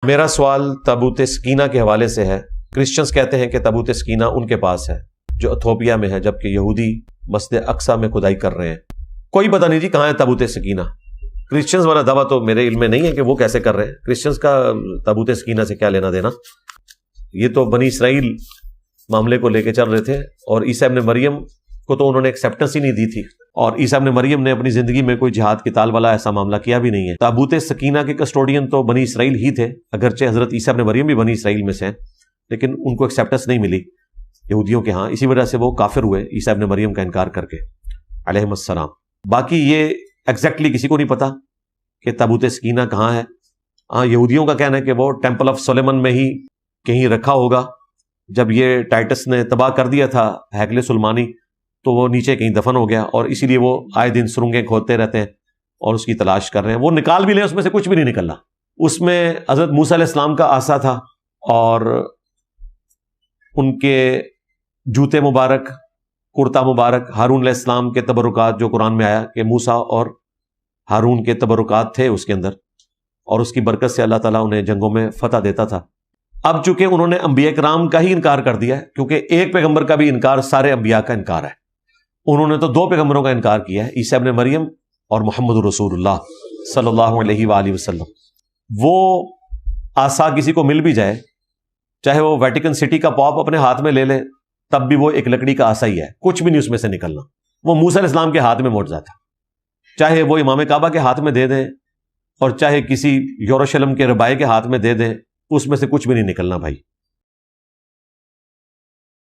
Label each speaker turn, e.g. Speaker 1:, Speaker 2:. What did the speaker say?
Speaker 1: میرا سوال تابوت سکینہ کے حوالے سے ہے۔ کرسچنز کہتے ہیں کہ تابوت سکینہ ان کے پاس ہے جو ایتھوپیا میں ہے، جبکہ یہودی مسجد اقصی میں کھدائی کر رہے ہیں۔ کوئی پتہ نہیں جی کہاں ہے تابوت سکینہ۔ کرسچنز والا دعویٰ تو میرے علم میں نہیں ہے کہ وہ کیسے کر رہے ہیں۔ کرسچنز کا تابوت سکینہ سے کیا لینا دینا؟ یہ تو بنی اسرائیل معاملے کو لے کے چل رہے تھے، اور عیسیٰ ابن مریم کو تو انہوں نے ایکسیپٹنس ہی نہیں دی تھی، اور عیسیٰ ابن مریم نے اپنی زندگی میں کوئی جہاد کی تال والا ایسا معاملہ کیا بھی نہیں ہے۔ تابوت سکینہ کے کسٹوڈین تو بنی اسرائیل ہی تھے، اگرچہ حضرت عیسیٰ ابن مریم بھی بنی اسرائیل میں سے ہیں، لیکن ان کو ایکسیپٹنس نہیں ملی یہودیوں کے ہاں، اسی وجہ سے وہ کافر ہوئے عیسیٰ ابن مریم کا انکار کر کے علیہم السلام۔ باقی یہ ایگزیکٹلی کسی کو نہیں پتا کہ تابوت سکینہ کہاں ہے۔ ہاں، یہودیوں کا کہنا ہے کہ وہ ٹیمپل آف سلیمان میں ہی کہیں رکھا ہوگا، جب یہ ٹائٹس نے تباہ کر دیا تھا ہیکل سلمانی تو وہ نیچے کہیں دفن ہو گیا، اور اسی لیے وہ آئے دن سرنگیں کھودتے رہتے ہیں اور اس کی تلاش کر رہے ہیں۔ وہ نکال بھی لیں، اس میں سے کچھ بھی نہیں نکلنا۔ اس میں حضرت موسیٰ علیہ السلام کا عصا تھا، اور ان کے جوتے مبارک، کرتا مبارک، ہارون علیہ السلام کے تبرکات جو قرآن میں آیا کہ موسیٰ اور ہارون کے تبرکات تھے اس کے اندر، اور اس کی برکت سے اللہ تعالیٰ انہیں جنگوں میں فتح دیتا تھا۔ اب چونکہ انہوں نے انبیاء کرام کا ہی انکار کر دیا ہے، کیونکہ ایک پیغمبر کا بھی انکار سارے انبیاء کا انکار ہے، انہوں نے تو دو پیغمبروں کا انکار کیا ہے، عیسیٰ ابن مریم اور محمد رسول اللہ صلی اللہ علیہ وآلہ وسلم۔ وہ عصا کسی کو مل بھی جائے، چاہے وہ ویٹیکن سٹی کا پاپ اپنے ہاتھ میں لے لے، تب بھی وہ ایک لکڑی کا عصا ہی ہے، کچھ بھی نہیں اس میں سے نکلنا۔ وہ موسیٰ علیہ السلام کے ہاتھ میں معجزہ تھا، چاہے وہ امام کعبہ کے ہاتھ میں دے دیں، اور چاہے کسی یروشلم کے ربائے کے ہاتھ میں دے دیں، اس میں سے کچھ بھی نہیں نکلنا بھائی۔